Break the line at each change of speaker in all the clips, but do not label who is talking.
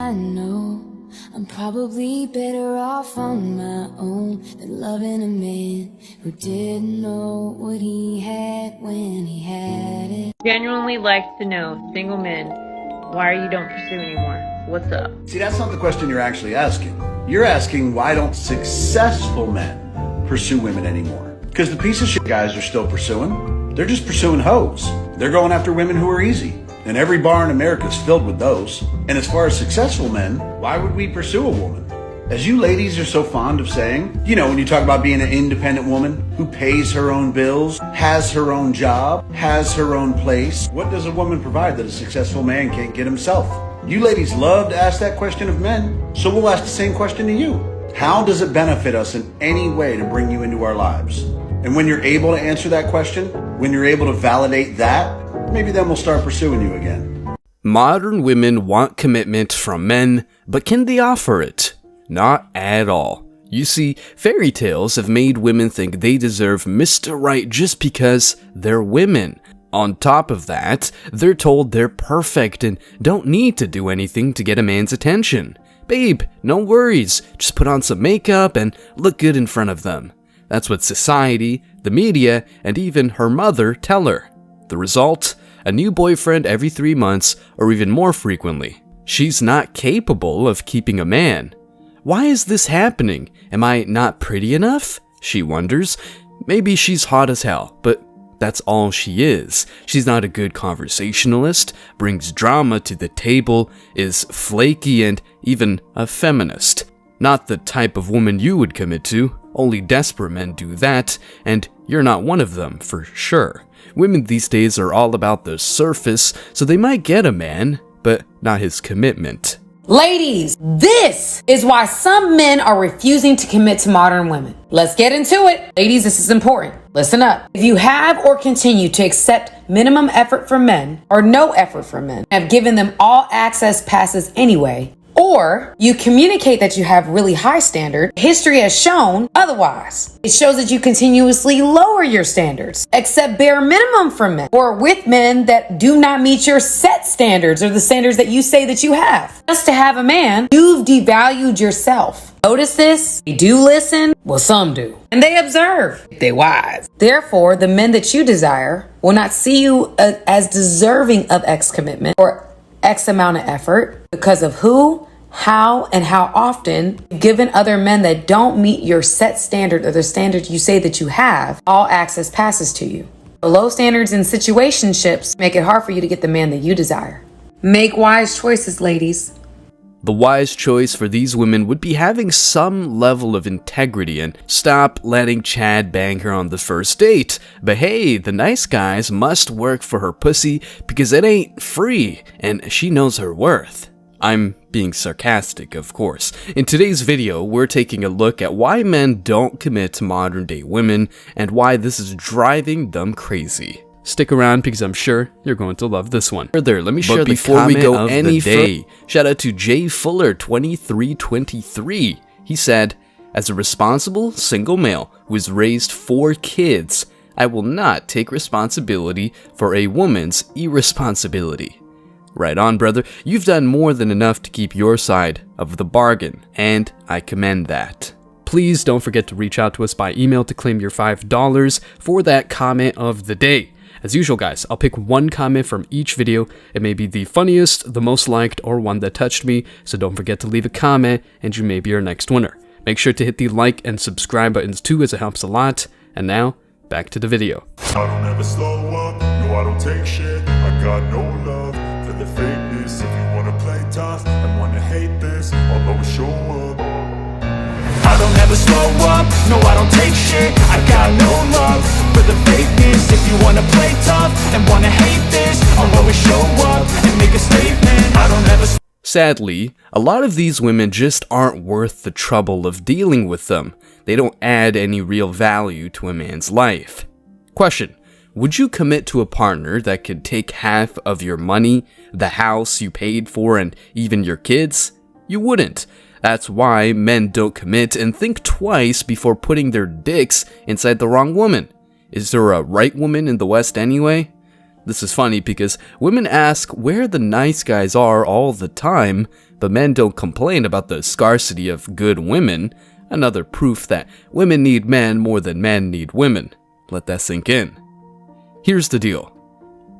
I know I'm probably better off on my own than loving a man who didn't know what he had when he had it.
Genuinely like to know, single men, why you don't pursue anymore? What's up?
See, that's not the question you're actually asking. You're asking, why don't successful men pursue women anymore? Because the piece of shit guys are still pursuing. They're just pursuing hoes. They're going after women who are easy. And every bar in America is filled with those. And as far as successful men, why would we pursue a woman? As you ladies are so fond of saying, you know, when you talk about being an independent woman who pays her own bills, has her own job, has her own place, what does a woman provide that a successful man can't get himself? You ladies love to ask that question of men, so we'll ask the same question to you. How does it benefit us in any way to bring you into our lives? And when you're able to answer that question, when you're able to validate that, maybe then we'll start pursuing you again.
Modern women want commitment from men, but can they offer it? Not at all. You see, fairy tales have made women think they deserve Mr. Right just because they're women. On top of that, they're told they're perfect and don't need to do anything to get a man's attention. Babe, no worries, just put on some makeup and look good in front of them. That's what society, the media, and even her mother tell her. The result? A new boyfriend every 3 months, or even more frequently. She's not capable of keeping a man. Why is this happening? Am I not pretty enough? She wonders. Maybe she's hot as hell, but that's all she is. She's not a good conversationalist, brings drama to the table, is flaky, and even a feminist. Not the type of woman you would commit to. Only desperate men do that, and you're not one of them, for sure. Women these days are all about the surface, so they might get a man, but not his commitment.
Ladies, this is why some men are refusing to commit to modern women. Let's get into it. Ladies, this is important. Listen up. If you have or continue to accept minimum effort from men or no effort from men, have given them all access passes anyway, or you communicate that you have really high standard, history has shown otherwise. It shows that you continuously lower your standards, accept bare minimum from men, or with men that do not meet your set standards or the standards that you say that you have. Just to have a man, you've devalued yourself. Notice this? They do listen. Well, some do. And they observe. They wise. Therefore, the men that you desire will not see you as deserving of X commitment or X amount of effort because of who, how, and how often you've given other men that don't meet your set standard or the standard you say that you have all access passes to you. The low standards in situationships make it hard for you to get the man that you desire. Make wise choices, ladies.
The wise choice for these women would be having some level of integrity and stop letting Chad bang her on the first date. But hey, the nice guys must work for her pussy because it ain't free and she knows her worth. I'm being sarcastic, of course. In today's video, we're taking a look at why men don't commit to modern day women and why this is driving them crazy. Stick around because I'm sure you're going to love this one. Further, let me share the comment of the day. Shout out to Jay Fuller 2323. He said, "As a responsible single male who has raised 4 kids, I will not take responsibility for a woman's irresponsibility." Right on, brother. You've done more than enough to keep your side of the bargain, and I commend that. Please don't forget to reach out to us by email to claim your $5 for that comment of the day. As usual, guys, I'll pick one comment from each video. It may be the funniest, the most liked, or one that touched me, so don't forget to leave a comment, and you may be our next winner. Make sure to hit the like and subscribe buttons too, as it helps a lot. And now, back to the video.
I don't ever slow up, no I don't take shit. I got no love for the fakeness. If you wanna play tough and wanna hate this, I'll always show up. I don't ever slow up, no I don't take shit. I got no love for the fakeness. If you wanna play tough and wanna hate this, I'll always show up and make a statement. I don't ever
Sadly, a lot of these women just aren't worth the trouble of dealing with them. They don't add any real value to a man's life. Question: would you commit to a partner that could take half of your money, the house you paid for, and even your kids? You wouldn't. That's why men don't commit and think twice before putting their dicks inside the wrong woman. Is there a right woman in the West anyway? This is funny because women ask where the nice guys are all the time, but men don't complain about the scarcity of good women. Another proof that women need men more than men need women. Let that sink in. Here's the deal.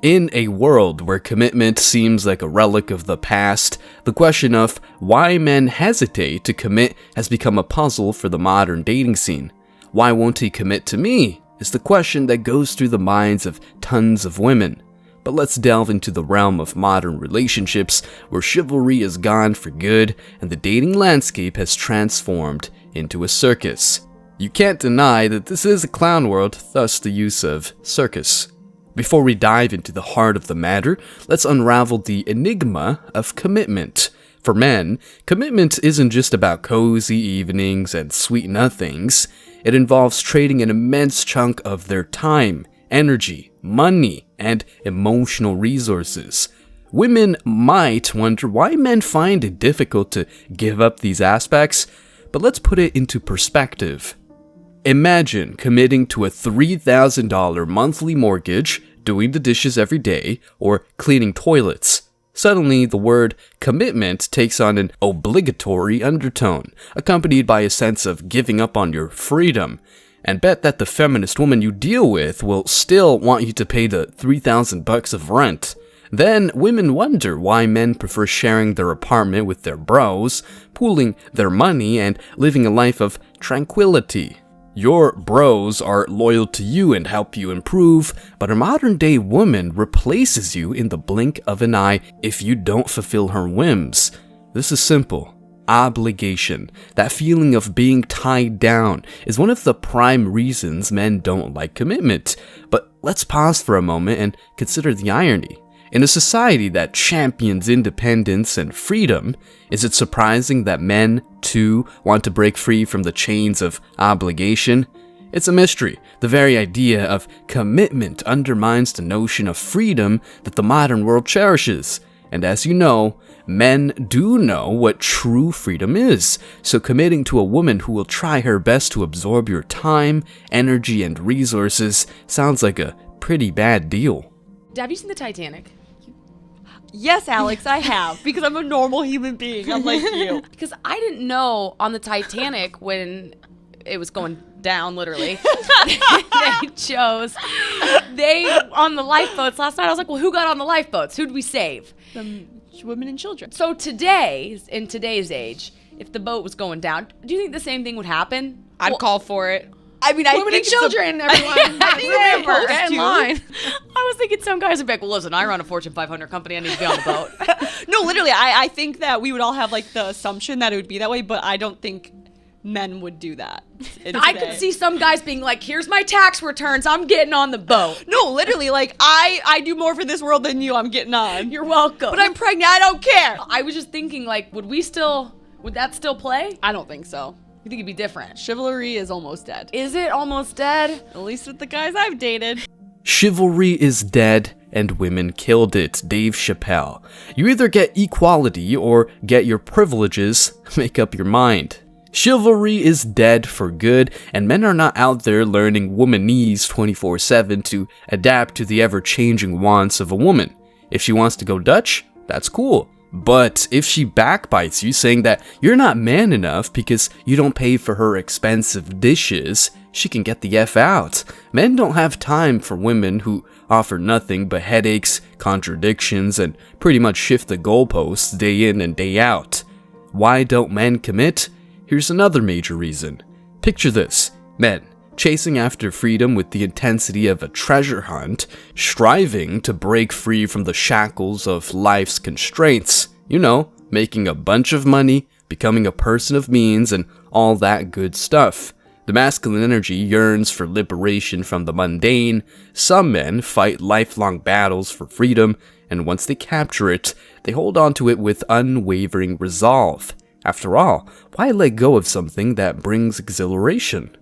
In a world where commitment seems like a relic of the past, the question of why men hesitate to commit has become a puzzle for the modern dating scene. Why won't he commit to me? Is the question that goes through the minds of tons of women. But let's delve into the realm of modern relationships where chivalry is gone for good and the dating landscape has transformed into a circus. You can't deny that this is a clown world, thus the use of circus. Before we dive into the heart of the matter, let's unravel the enigma of commitment. For men, commitment isn't just about cozy evenings and sweet nothings. It involves trading an immense chunk of their time, energy, money, and emotional resources. Women might wonder why men find it difficult to give up these aspects, but let's put it into perspective. Imagine committing to a $3,000 monthly mortgage, doing the dishes every day, or cleaning toilets. Suddenly, the word commitment takes on an obligatory undertone, accompanied by a sense of giving up on your freedom. And bet that the feminist woman you deal with will still want you to pay the $3,000 of rent. Then women wonder why men prefer sharing their apartment with their bros, pooling their money, and living a life of tranquility. Your bros are loyal to you and help you improve, but a modern-day woman replaces you in the blink of an eye if you don't fulfill her whims. This is simple. Obligation, that feeling of being tied down, is one of the prime reasons men don't like commitment. But let's pause for a moment and consider the irony. In a society that champions independence and freedom, is it surprising that men, too, want to break free from the chains of obligation? It's a mystery. The very idea of commitment undermines the notion of freedom that the modern world cherishes. And as you know, men do know what true freedom is, so committing to a woman who will try her best to absorb your time, energy, and resources sounds like a pretty bad deal.
Have you seen the Titanic?
Yes, Alex, I have, because I'm a normal human being, unlike you.
Because I didn't know on the Titanic when it was going down, literally, they on the lifeboats last night. I was like, well, who got on the lifeboats? Who'd we save?
The women and children.
So today, in today's age, if the boat was going down, do you think the same thing would happen?
I'd call for it.
I mean,
women and children, everyone.
Get in line. I was thinking some guys would be like, well, listen, I run a Fortune 500 company. I need to be on the boat.
No, literally, I think that we would all have like the assumption that it would be that way, but I don't think men would do that.
I could see some guys being like, here's my tax returns. I'm getting on the boat.
No, literally, like, I do more for this world than you. I'm getting on.
You're welcome.
But I'm pregnant. I don't care.
I was just thinking, like, would that still play?
I don't think so.
You think it'd be different?
Chivalry is almost dead.
Is it almost dead?
At least with the guys I've dated.
Chivalry is dead and women killed it, Dave Chappelle. You either get equality or get your privileges. Make up your mind. Chivalry is dead for good, and men are not out there learning womanese 24/7 to adapt to the ever-changing wants of a woman. If she wants to go Dutch, that's cool. But if she backbites you saying that you're not man enough because you don't pay for her expensive dishes, she can get the F out. Men don't have time for women who offer nothing but headaches, contradictions, and pretty much shift the goalposts day in and day out. Why don't men commit? Here's another major reason. Picture this. Men, chasing after freedom with the intensity of a treasure hunt, striving to break free from the shackles of life's constraints. You know, making a bunch of money, becoming a person of means, and all that good stuff. The masculine energy yearns for liberation from the mundane. Some men fight lifelong battles for freedom, and once they capture it, they hold on to it with unwavering resolve. After all, why let go of something that brings exhilaration?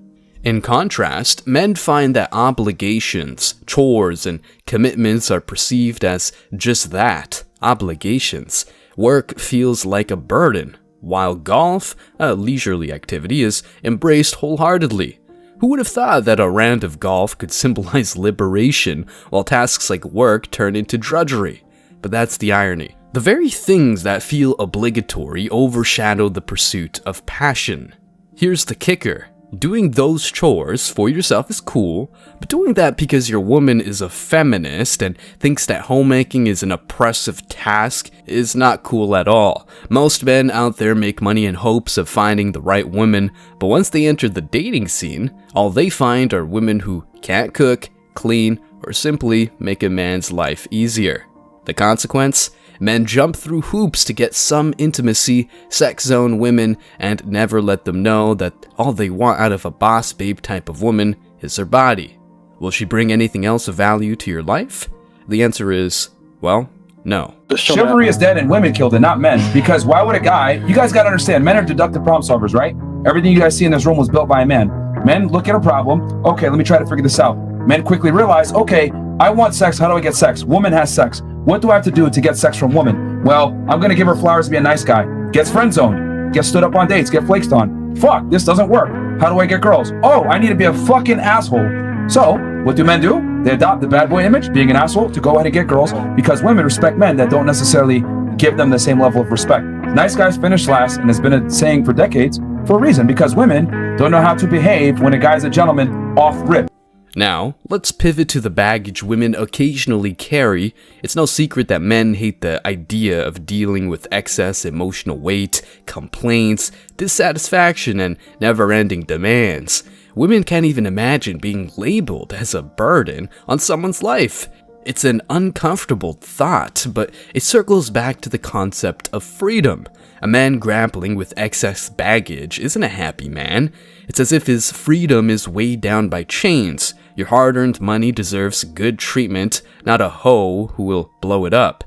In contrast, men find that obligations, chores, and commitments are perceived as just that, obligations. Work feels like a burden, while golf, a leisurely activity, is embraced wholeheartedly. Who would have thought that a round of golf could symbolize liberation, while tasks like work turn into drudgery? But that's the irony. The very things that feel obligatory overshadow the pursuit of passion. Here's the kicker. Doing those chores for yourself is cool, but doing that because your woman is a feminist and thinks that homemaking is an oppressive task is not cool at all. Most men out there make money in hopes of finding the right woman, but once they enter the dating scene, all they find are women who can't cook, clean, or simply make a man's life easier. The consequence? Men jump through hoops to get some intimacy, sex zone women, and never let them know that all they want out of a boss babe type of woman is her body. Will she bring anything else of value to your life? The answer is, well, no.
Chivalry is dead and women killed it, not men. Because why would a guy, you guys gotta understand, men are deductive problem solvers, right? Everything you guys see in this room was built by a man. Men look at a problem, okay, let me try to figure this out. Men quickly realize, okay, I want sex, how do I get sex? Woman has sex. What do I have to do to get sex from woman? Well, I'm gonna give her flowers to be a nice guy. Gets friend zoned. Gets stood up on dates. Get flaked on. Fuck, this doesn't work. How do I get girls? Oh, I need to be a fucking asshole. So, what do men do? They adopt the bad boy image, being an asshole, to go ahead and get girls, because women respect men that don't necessarily give them the same level of respect. Nice guys finish last, and it's been a saying for decades, for a reason, because women don't know how to behave when a guy's a gentleman off rip.
Now, let's pivot to the baggage women occasionally carry. It's no secret that men hate the idea of dealing with excess emotional weight, complaints, dissatisfaction, and never-ending demands. Women can't even imagine being labeled as a burden on someone's life. It's an uncomfortable thought, but it circles back to the concept of freedom. A man grappling with excess baggage isn't a happy man. It's as if his freedom is weighed down by chains. Your hard-earned money deserves good treatment, not a hoe who will blow it up.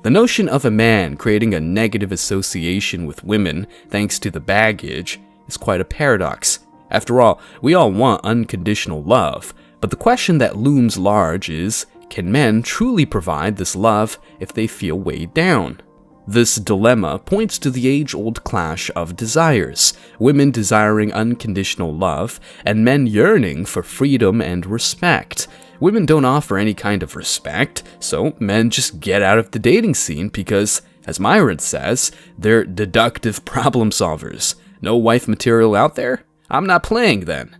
The notion of a man creating a negative association with women thanks to the baggage is quite a paradox. After all, we all want unconditional love, but the question that looms large is, can men truly provide this love if they feel weighed down? This dilemma points to the age-old clash of desires, women desiring unconditional love, and men yearning for freedom and respect. Women don't offer any kind of respect, so men just get out of the dating scene because, as Myron says, they're deductive problem solvers. No wife material out there? I'm not playing then.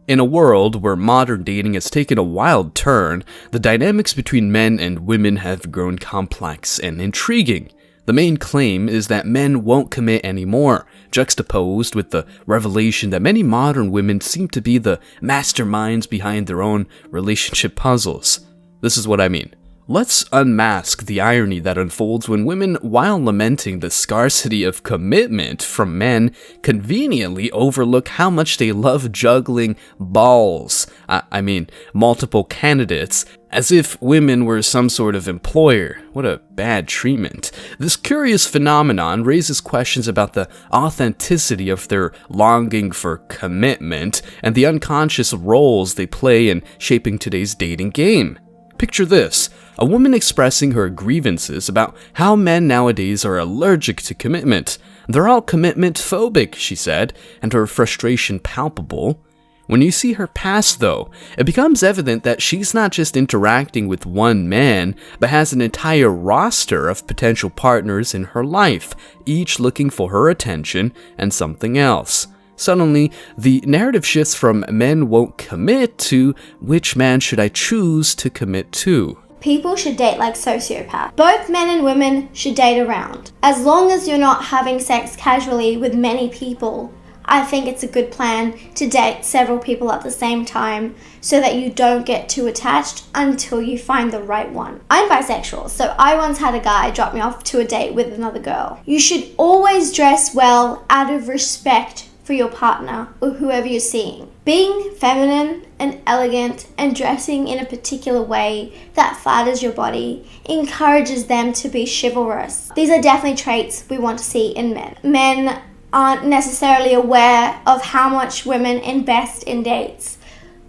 In a world where modern dating has taken a wild turn, the dynamics between men and women have grown complex and intriguing. The main claim is that men won't commit anymore, juxtaposed with the revelation that many modern women seem to be the masterminds behind their own relationship puzzles. This is what I mean. Let's unmask the irony that unfolds when women, while lamenting the scarcity of commitment from men, conveniently overlook how much they love juggling balls. I mean, multiple candidates, as if women were some sort of employer. What a bad treatment. This curious phenomenon raises questions about the authenticity of their longing for commitment and the unconscious roles they play in shaping today's dating game. Picture this, a woman expressing her grievances about how men nowadays are allergic to commitment. They're all commitment phobic, she said, and her frustration palpable. When you see her pass, though, it becomes evident that she's not just interacting with one man, but has an entire roster of potential partners in her life, each looking for her attention and something else. Suddenly, the narrative shifts from men won't commit to which man should I choose to commit to.
People should date like sociopaths. Both men and women should date around. As long as you're not having sex casually with many people, I think it's a good plan to date several people at the same time so that you don't get too attached until you find the right one. I'm bisexual, so I once had a guy drop me off to a date with another girl. You should always dress well out of respect for your partner or whoever you're seeing. Being feminine and elegant and dressing in a particular way that flatters your body encourages them to be chivalrous. These are definitely traits we want to see in men. Men aren't necessarily aware of how much women invest in dates.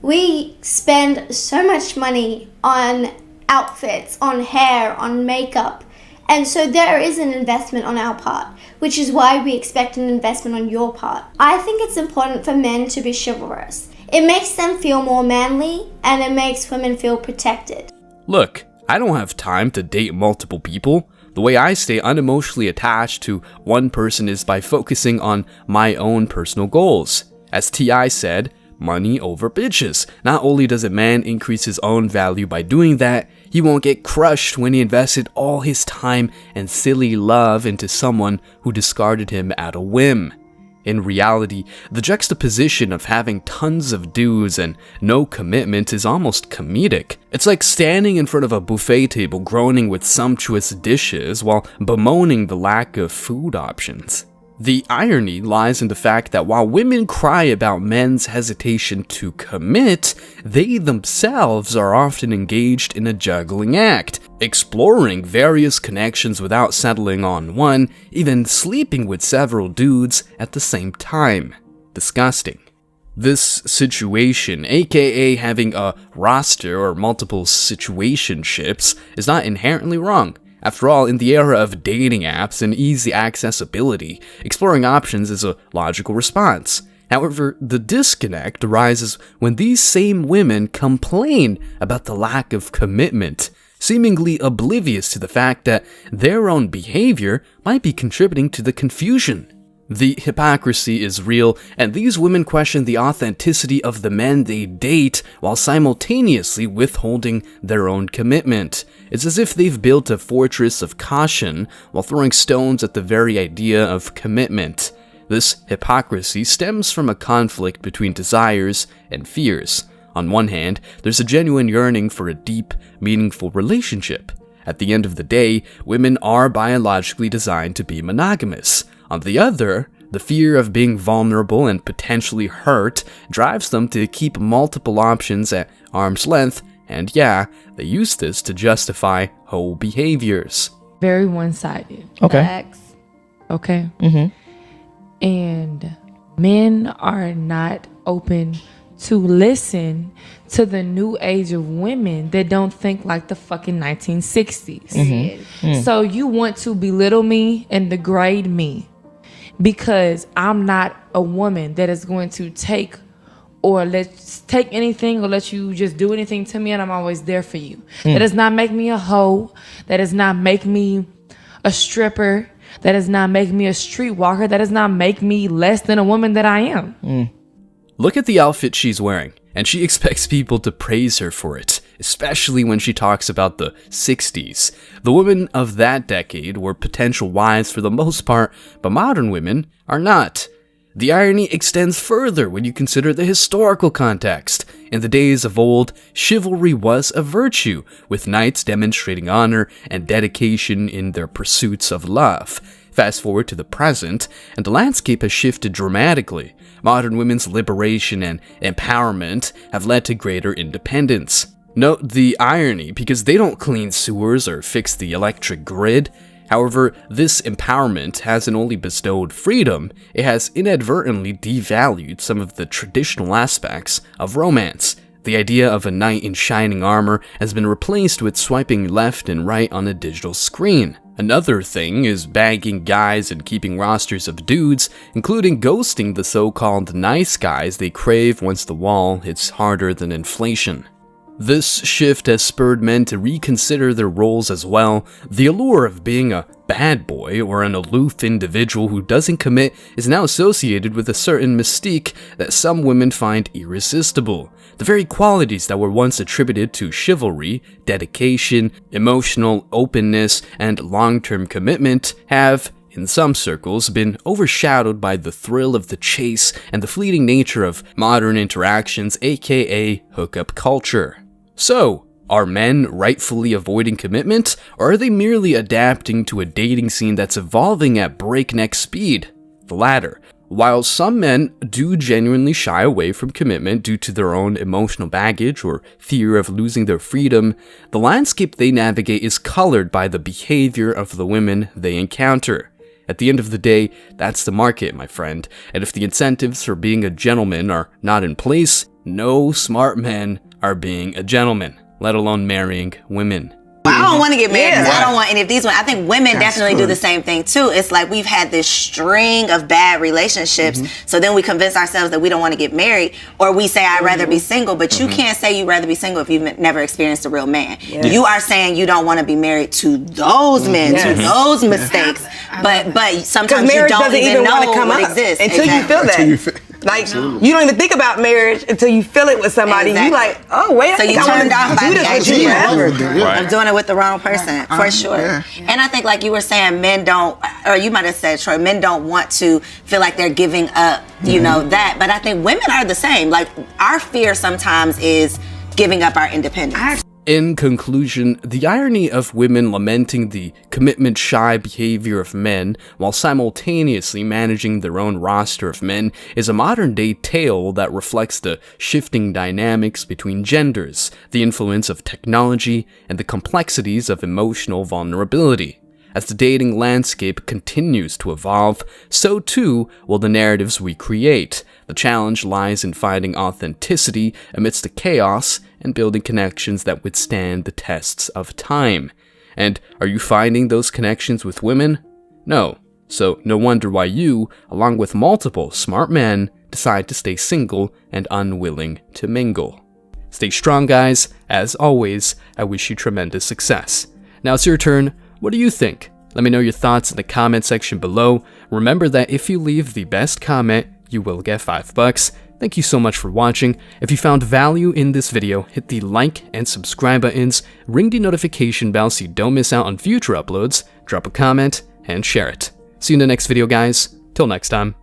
We spend so much money on outfits, on hair, on makeup, and so there is an investment on our part, which is why we expect an investment on your part. I think it's important for men to be chivalrous. It makes them feel more manly and it makes women feel protected.
Look, I don't have time to date multiple people. The way I stay unemotionally attached to one person is by focusing on my own personal goals. As T.I. said, money over bitches. Not only does a man increase his own value by doing that, he won't get crushed when he invested all his time and silly love into someone who discarded him at a whim. In reality, the juxtaposition of having tons of dudes and no commitment is almost comedic. It's like standing in front of a buffet table groaning with sumptuous dishes while bemoaning the lack of food options. The irony lies in the fact that while women cry about men's hesitation to commit, they themselves are often engaged in a juggling act, exploring various connections without settling on one, even sleeping with several dudes at the same time. Disgusting. This situation, aka having a roster or multiple situationships, is not inherently wrong. After all, in the era of dating apps and easy accessibility, exploring options is a logical response. However, the disconnect arises when these same women complain about the lack of commitment, seemingly oblivious to the fact that their own behavior might be contributing to the confusion. The hypocrisy is real, and these women question the authenticity of the men they date while simultaneously withholding their own commitment. It's as if they've built a fortress of caution while throwing stones at the very idea of commitment. This hypocrisy stems from a conflict between desires and fears. On one hand, there's a genuine yearning for a deep, meaningful relationship. At the end of the day, women are biologically designed to be monogamous. On the other, the fear of being vulnerable and potentially hurt drives them to keep multiple options at arm's length, and yeah, they use this to justify whole behaviors.
Very one-sided.
Okay.
Facts. Okay.
Mm-hmm.
And men are not open to listen to the new age of women that don't think like the fucking 1960s.
Mm-hmm.
So you want to belittle me and degrade me because I'm not a woman that is going to take anything or let you just do anything to me, and I'm always there for you. That does not make me a hoe. That does not make me a stripper. That does not make me a streetwalker. That does not make me less than a woman that I am.
Look at the outfit she's wearing, and she expects people to praise her for it, especially when she talks about the 60s. The women of that decade were potential wives for the most part, but modern women are not. The irony extends further when you consider the historical context. In the days of old, chivalry was a virtue, with knights demonstrating honor and dedication in their pursuits of love. Fast forward to the present, and the landscape has shifted dramatically. Modern women's liberation and empowerment have led to greater independence. Note the irony, because they don't clean sewers or fix the electric grid. However, this empowerment hasn't only bestowed freedom, it has inadvertently devalued some of the traditional aspects of romance. The idea of a knight in shining armor has been replaced with swiping left and right on a digital screen. Another thing is bagging guys and keeping rosters of dudes, including ghosting the so-called nice guys they crave once the wall hits harder than inflation. This shift has spurred men to reconsider their roles as well. The allure of being a bad boy or an aloof individual who doesn't commit is now associated with a certain mystique that some women find irresistible. The very qualities that were once attributed to chivalry, dedication, emotional openness, and long-term commitment have, in some circles, been overshadowed by the thrill of the chase and the fleeting nature of modern interactions, aka hookup culture. So, are men rightfully avoiding commitment, or are they merely adapting to a dating scene that's evolving at breakneck speed? The latter. While some men do genuinely shy away from commitment due to their own emotional baggage or fear of losing their freedom, the landscape they navigate is colored by the behavior of the women they encounter. At the end of the day, that's the market, my friend, and if the incentives for being a gentleman are not in place, no smart men are being a gentleman, let alone marrying women.
I don't want to get married. 'Cause
Yeah.
I don't want any of these women. I think women definitely do the same thing too. It's like we've had this string of bad relationships, so then we convince ourselves that we don't want to get married, or we say I'd rather be single. But you can't say you'd rather be single if you've never experienced a real man. You are saying you don't want to be married to those men, to those mistakes. But sometimes you
marriage
don't
doesn't
even
want
know
to come
what
up
exists
until you feel that. Like you don't even think about marriage until you feel it with somebody.
Exactly.
You like, oh wait,
so
I
you
think I
turned
wanna
off by
do
the
this with you
idea
forever.
of doing it with the wrong person, for sure. And I think, like you were saying, men don't, or you might have said, Troy, men don't want to feel like they're giving up, you know, that. But I think women are the same. Like, our fear sometimes is giving up our independence.
In conclusion, the irony of women lamenting the commitment-shy behavior of men while simultaneously managing their own roster of men is a modern-day tale that reflects the shifting dynamics between genders, the influence of technology, and the complexities of emotional vulnerability. As the dating landscape continues to evolve, so too will the narratives we create. The challenge lies in finding authenticity amidst the chaos and building connections that withstand the tests of time. And are you finding those connections with women? No. So no wonder why you, along with multiple smart men, decide to stay single and unwilling to mingle. Stay strong, guys. As always, I wish you tremendous success. Now it's your turn. What do you think? Let me know your thoughts in the comment section below. Remember that if you leave the best comment, you will get $5. Thank you so much for watching. If you found value in this video, hit the like and subscribe buttons, ring the notification bell so you don't miss out on future uploads, drop a comment, and share it. See you in the next video, guys. Till next time.